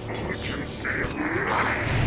Fool can save mine!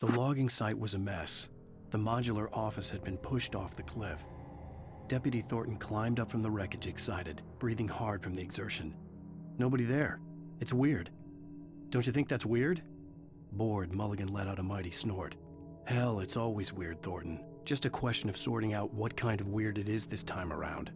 The logging site was a mess. The modular office had been pushed off the cliff. Deputy Thornton climbed up from the wreckage excited, breathing hard from the exertion. Nobody there. It's weird. Don't you think that's weird? Bored, Mulligan let out a mighty snort. Hell, it's always weird, Thornton. Just a question of sorting out what kind of weird it is this time around.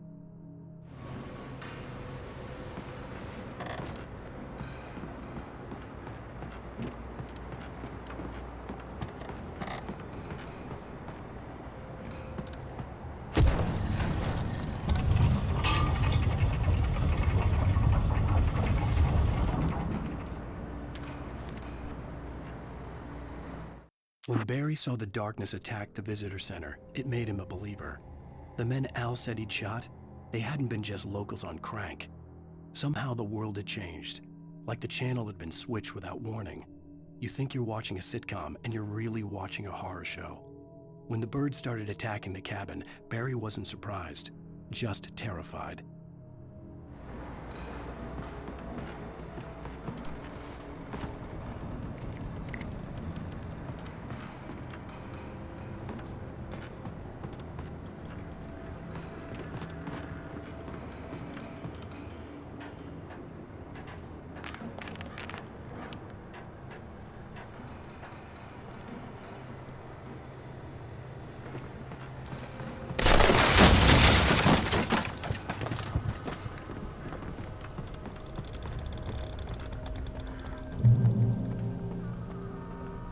When Barry saw the darkness attack the visitor center, it made him a believer. The men Al said he'd shot, they hadn't been just locals on crank. Somehow the world had changed, like the channel had been switched without warning. You think you're watching a sitcom, and you're really watching a horror show. When the birds started attacking the cabin, Barry wasn't surprised, just terrified.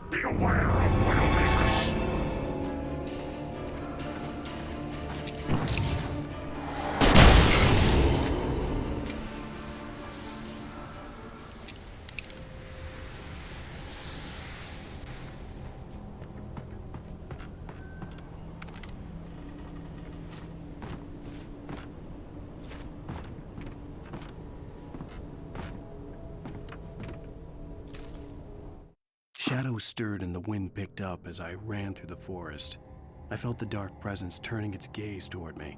Be aware of Widowmakers! Shadows stirred and the wind picked up as I ran through the forest. I felt the dark presence turning its gaze toward me.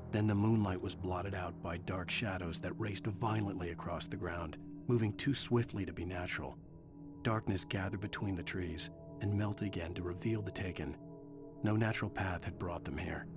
Then the moonlight was blotted out by dark shadows that raced violently across the ground, moving too swiftly to be natural. Darkness gathered between the trees and melted again to reveal the taken. No natural path had brought them here.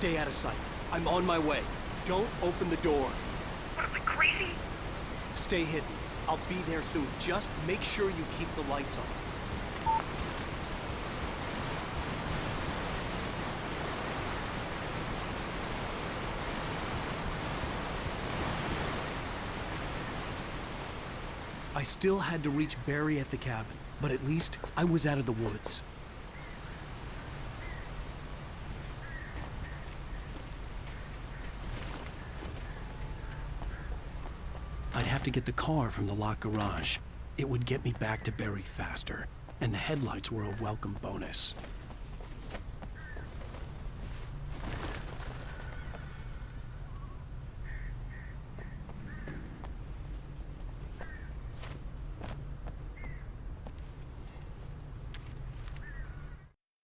Stay out of sight. I'm on my way. Don't open the door. What am I, crazy? Stay hidden. I'll be there soon. Just make sure you keep the lights on. I still had to reach Barry at the cabin, but at least I was out of the woods. I'd have to get the car from the locked garage. It would get me back to Barry faster, and the headlights were a welcome bonus.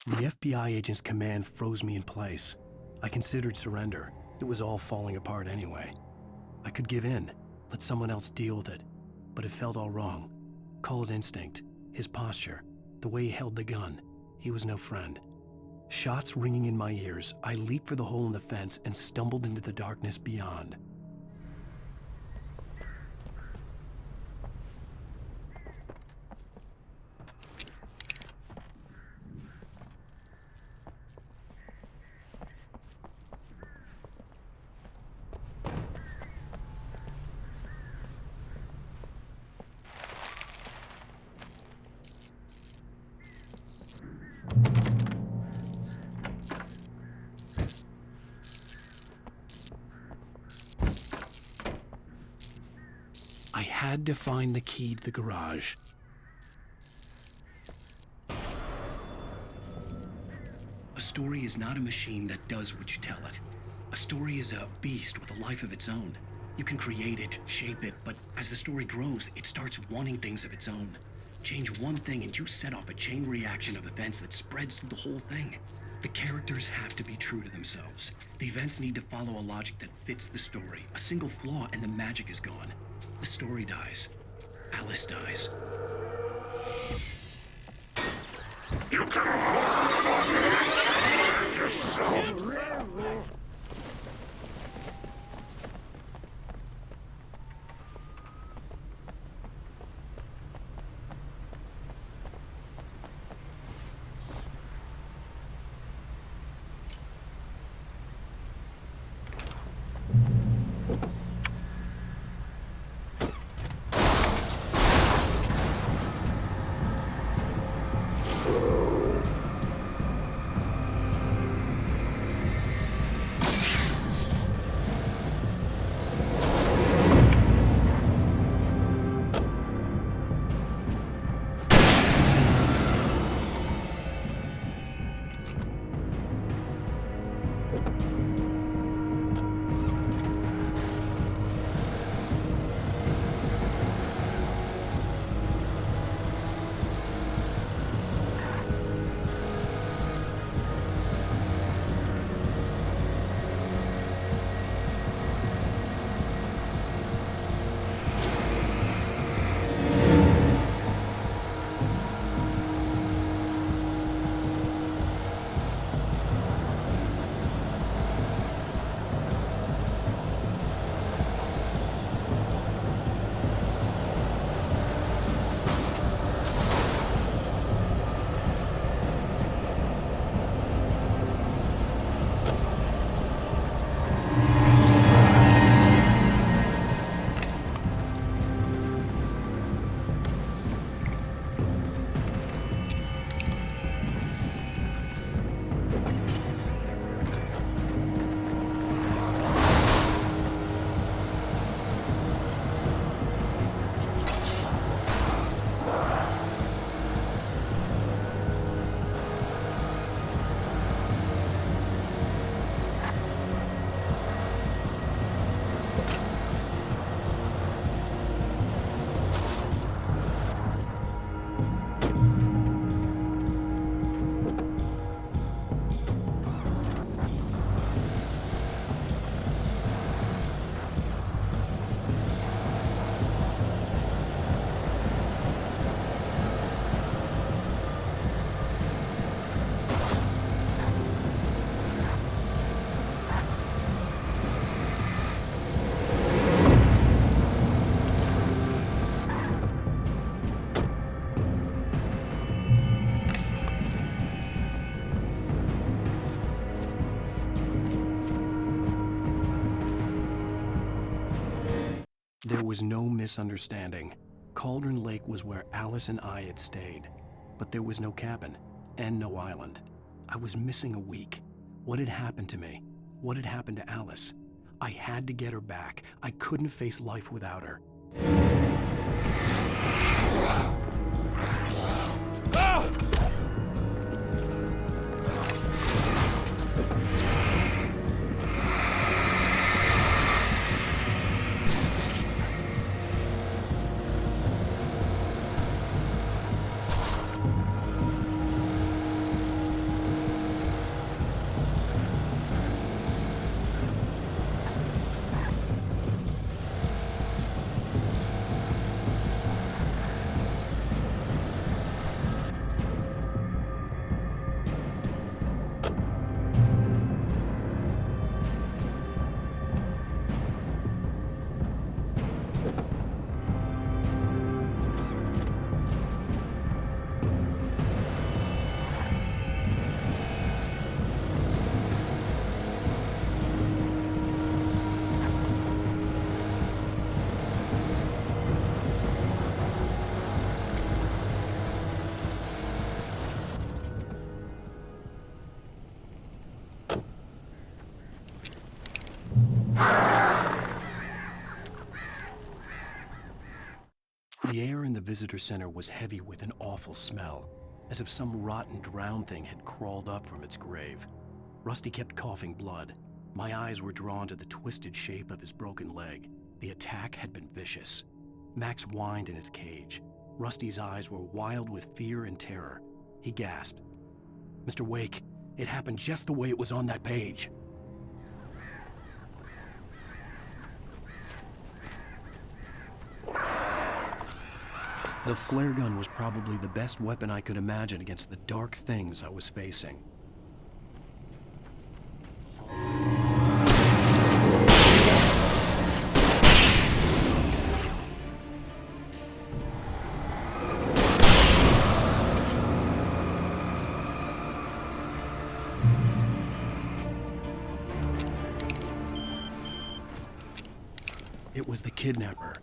The FBI agent's command froze me in place. I considered surrender. It was all falling apart anyway. I could give in, let someone else deal with it, but it felt all wrong. Call it instinct, his posture, the way he held the gun. He was no friend. Shots ringing in my ears, I leaped for the hole in the fence and stumbled into the darkness beyond. I had to find the key to the garage. A story is not a machine that does what you tell it. A story is a beast with a life of its own. You can create it, shape it, but as the story grows, it starts wanting things of its own. Change one thing and you set off a chain reaction of events that spreads through the whole thing. The characters have to be true to themselves. The events need to follow a logic that fits the story. A single flaw and the magic is gone. The story dies. Alice dies. You can hold yourself. There was no misunderstanding. Cauldron Lake was where Alice and I had stayed, but there was no cabin and no island. I was missing a week. What had happened to me? What had happened to Alice? I had to get her back. I couldn't face life without her. The air in the visitor center was heavy with an awful smell, as if some rotten drowned thing had crawled up from its grave. Rusty kept coughing blood. My eyes were drawn to the twisted shape of his broken leg. The attack had been vicious. Max whined in his cage. Rusty's eyes were wild with fear and terror. He gasped, "Mr. Wake, it happened just the way it was on that page." The flare gun was probably the best weapon I could imagine against the dark things I was facing. It was the kidnapper.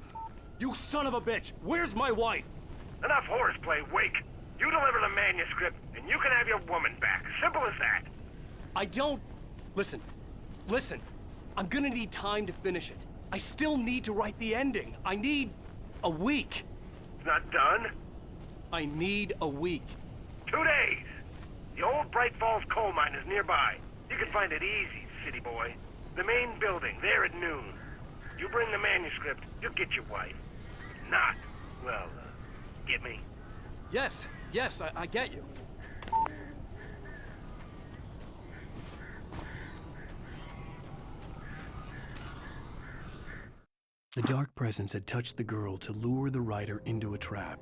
You son of a bitch! Where's my wife? Enough horseplay, Wake. You deliver the manuscript, and you can have your woman back. Simple as that. I don't... Listen. I'm gonna need time to finish it. I still need to write the ending. I need a week. It's not done. I need a week. 2 days. The old Bright Falls coal mine is nearby. You can find it easy, city boy. The main building, there at noon. You bring the manuscript, you'll get your wife. If not, well, get me? Yes, I get you. The dark presence had touched the girl to lure the writer into a trap.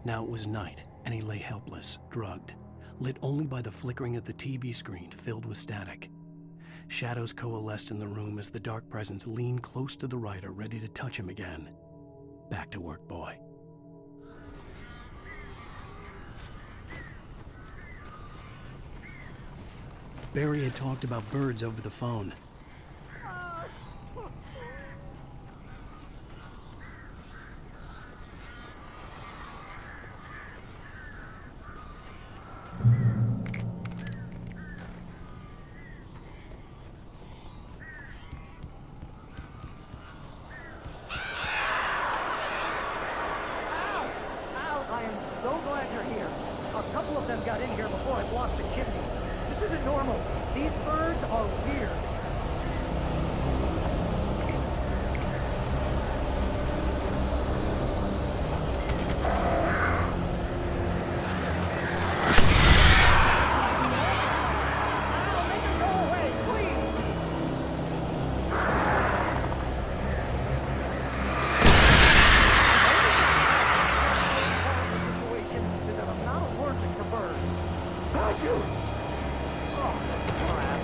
Now it was night, and he lay helpless, drugged, lit only by the flickering of the TV screen filled with static. Shadows coalesced in the room as the dark presence leaned close to the writer, ready to touch him again. Back to work, boy. Barry had talked about birds over the phone. I am so glad you're here. A couple of them got in here before I blocked the chimney. This isn't normal. These birds are weird. Al, make them go away, please! I'm not allergic to birds. Ah, shoot! Oh, crap.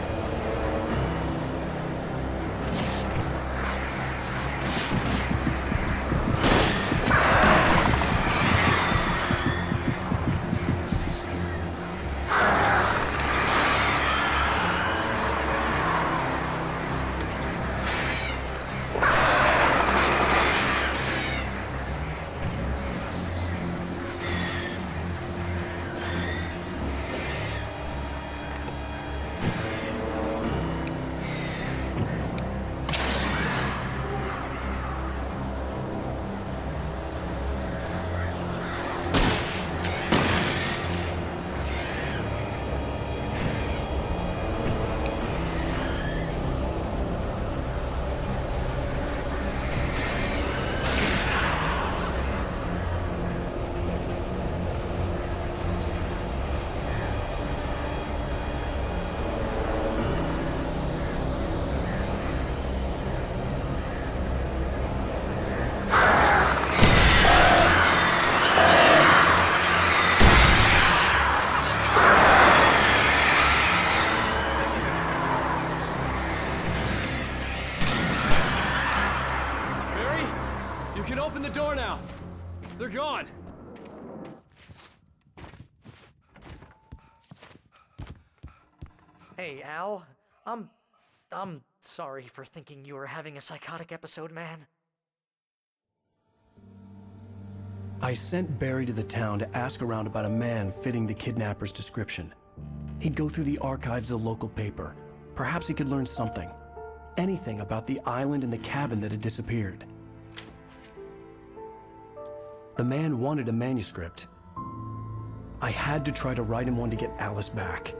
open the door now. They're gone. Hey, Al. I'm sorry for thinking you were having a psychotic episode, man. I sent Barry to the town to ask around about a man fitting the kidnapper's description. He'd go through the archives of the local paper. Perhaps he could learn something. Anything about the island and the cabin that had disappeared. The man wanted a manuscript. I had to try to write him one to get Alice back.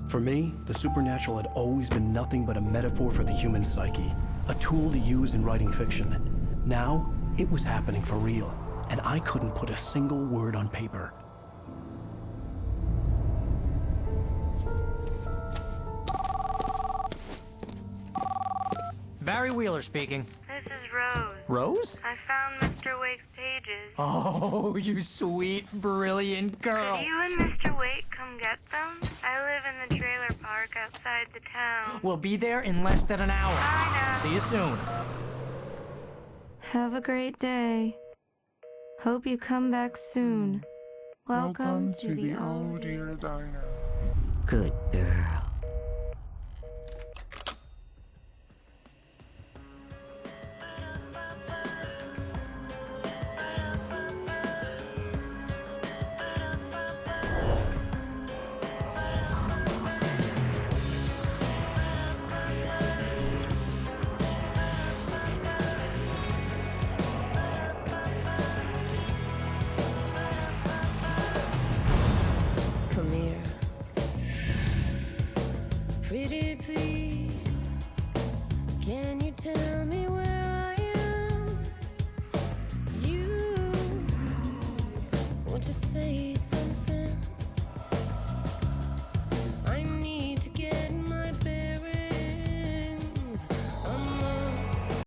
For me, the supernatural had always been nothing but a metaphor for the human psyche, a tool to use in writing fiction. Now, it was happening for real, and I couldn't put a single word on paper. Barry Wheeler speaking. This is Rose. Rose? I found Mr. Wake's pages. Oh, you sweet, brilliant girl. Could you and Mr. Wake come get them? I live in the trailer park outside the town. We'll be there in less than an hour. I know. See you soon. Have a great day. Hope you come back soon. Welcome to the Oh Dear Diner. Good girl. Come here, pretty please. Can you tell